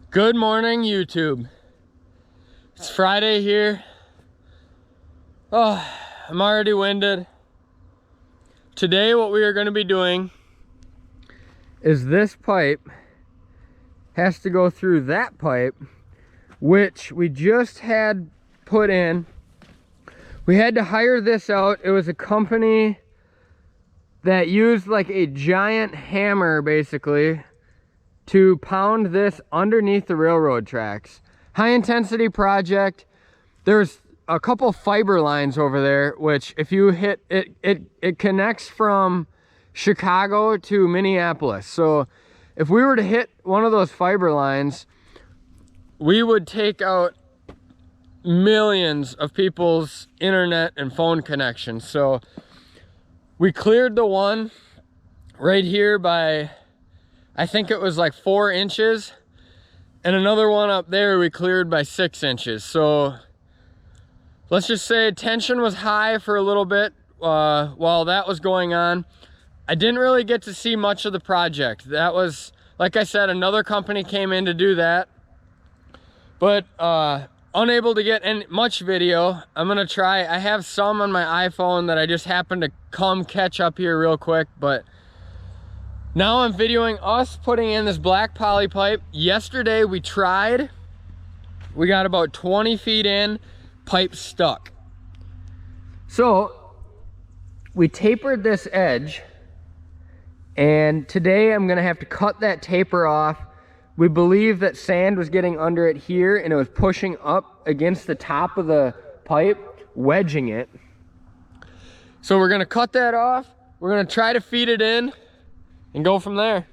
Good morning, YouTube. It's Friday here. Oh, I'm already winded. Today, what we are going to be doing is this pipe has to go through that pipe, which we just had put in. We had to hire this out. It was a company that used like a giant hammer, basically, to pound this underneath the railroad tracks. High intensity project. There's a couple fiber lines over there, which if you hit it, it connects from Chicago to Minneapolis. So if we were to hit one of those fiber lines, we would take out millions of people's internet and phone connections. So we cleared the one right here by, I think it was like 4 inches, and another one up there we cleared by 6 inches. So let's just say tension was high for a little bit while that was going on. I didn't really get to see much of the project. That was, like I said, another company came in to do that, but unable to get much video. I'm gonna try. I have some on my iPhone that I just happened to catch up here real quick, but now I'm videoing us putting in this black poly pipe. Yesterday we tried. We got about 20 feet in, pipe stuck. So we tapered this edge, and today I'm gonna have to cut that taper off. We believe that sand was getting under it here and it was pushing up against the top of the pipe, wedging it. So we're gonna cut that off. We're gonna try to feed it in and go from there.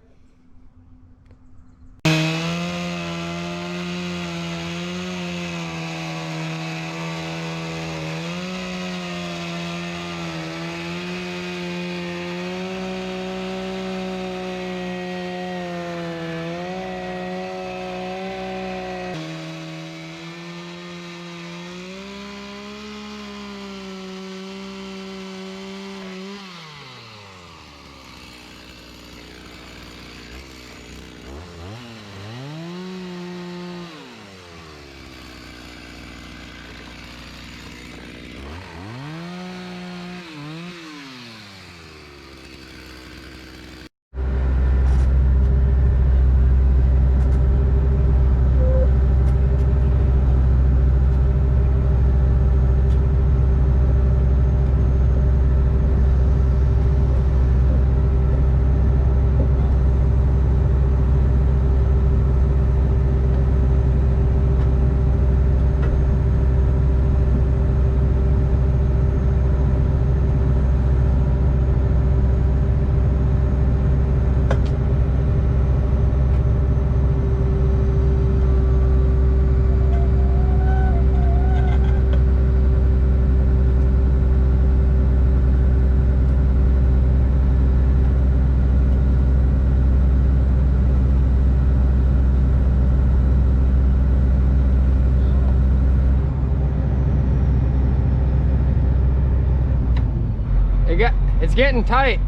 It's getting tight.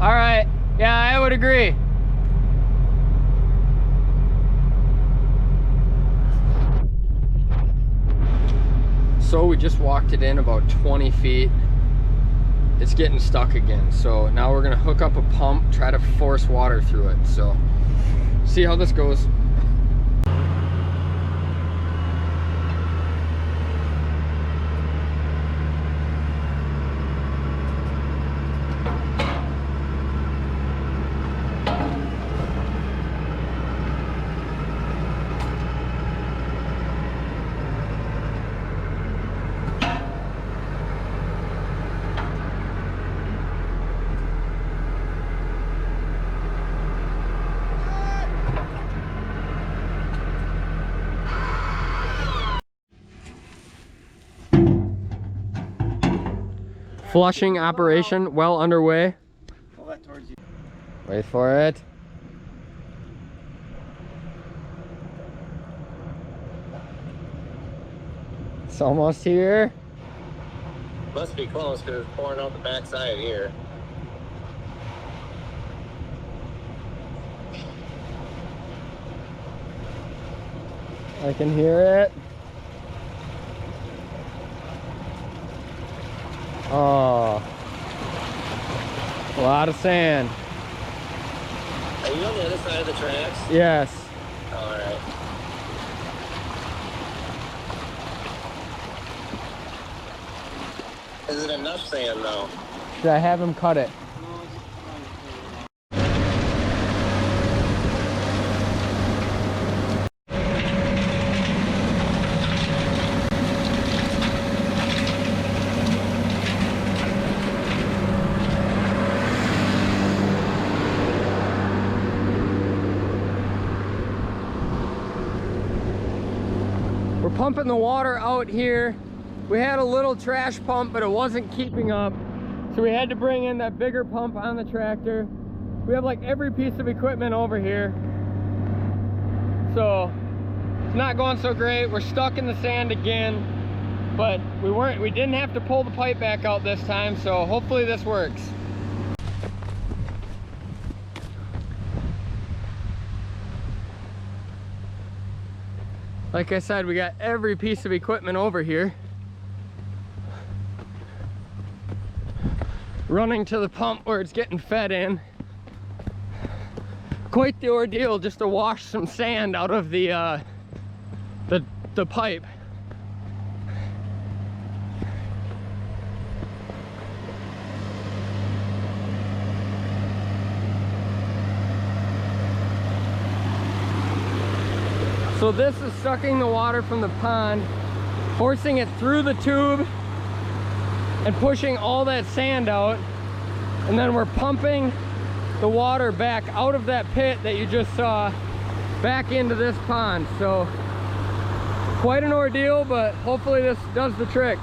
All right, yeah, I would agree. So we just walked it in about 20 feet. It's getting stuck again. So now we're gonna hook up a pump, try to force water through it. So see how this goes. Flushing operation well underway. Pull that towards you. Wait for it. It's almost here. Must be close because it's pouring out the backside here. I can hear it. Oh, a lot of sand. Are you on the other side of the tracks? Yes. All right. Is it enough sand though? Should I have him cut it? We're pumping the water out here. We had a little trash pump, but it wasn't keeping up. So we had to bring in that bigger pump on the tractor. We have like every piece of equipment over here. So it's not going so great. We're stuck in the sand again, but we didn't have to pull the pipe back out this time. So hopefully this works. Like I said, we got every piece of equipment over here. Running to the pump where it's getting fed in. Quite the ordeal just to wash some sand out of the pipe. So this is sucking the water from the pond, forcing it through the tube and pushing all that sand out. And then we're pumping the water back out of that pit that you just saw back into this pond. So quite an ordeal, but hopefully this does the trick.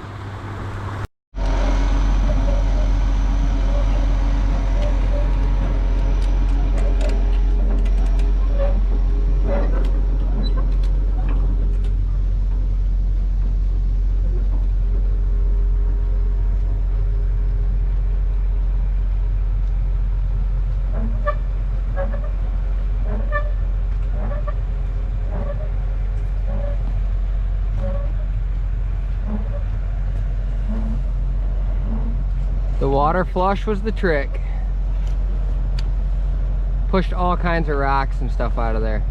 The water flush was the trick. Pushed all kinds of rocks and stuff out of there.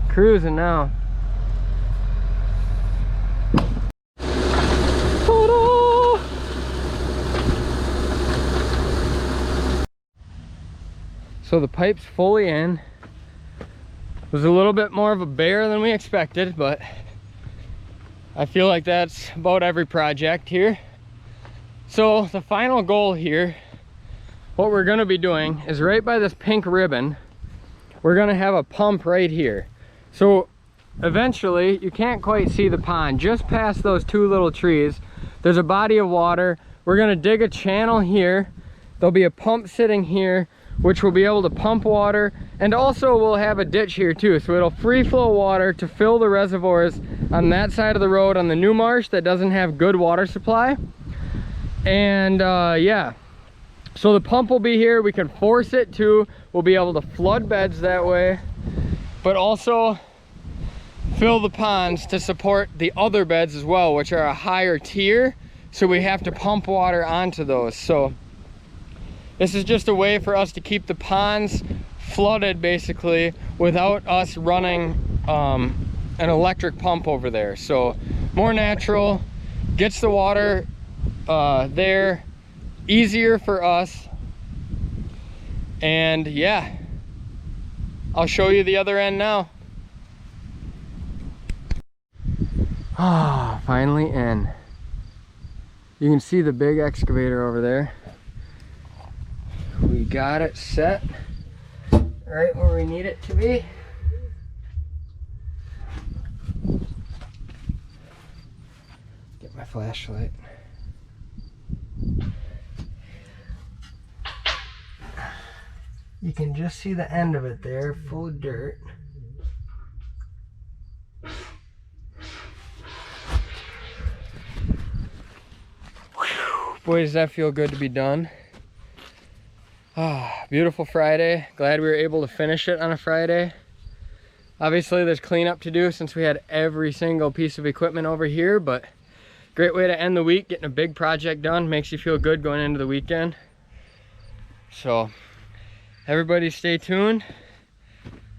Cruising now. Ta-da! So the pipe's fully in. It was a little bit more of a bear than we expected, but I feel like that's about every project here. So the final goal here, what we're gonna be doing is right by this pink ribbon, we're gonna have a pump right here. So eventually, you can't quite see the pond, just past those two little trees, there's a body of water. We're gonna dig a channel here. There'll be a pump sitting here, which will be able to pump water, and also we'll have a ditch here too, so it'll free flow water to fill the reservoirs on that side of the road on the new marsh that doesn't have good water supply. And yeah, so the pump will be here. We can force it too. We'll be able to flood beds that way, but also fill the ponds to support the other beds as well, which are a higher tier, so we have to pump water onto those. So this is just a way for us to keep the ponds flooded basically without us running an electric pump over there. So more natural, gets the water there, easier for us. And yeah, I'll show you the other end now. Ah, finally in. You can see the big excavator over there. We got it set right where we need it to be. Get my flashlight. You can just see the end of it there, full of dirt. Whew, boy, does that feel good to be done. Ah, beautiful Friday. Glad we were able to finish it on a Friday. Obviously there's cleanup to do since we had every single piece of equipment over here, but great way to end the week, getting a big project done. Makes you feel good going into the weekend. So everybody stay tuned.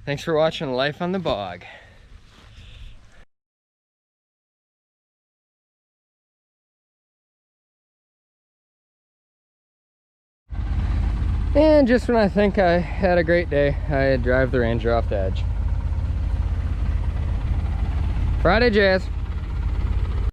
Thanks for watching Life on the Bog. And just when I think I had a great day, I drive the Ranger off the edge. Friday Jazz.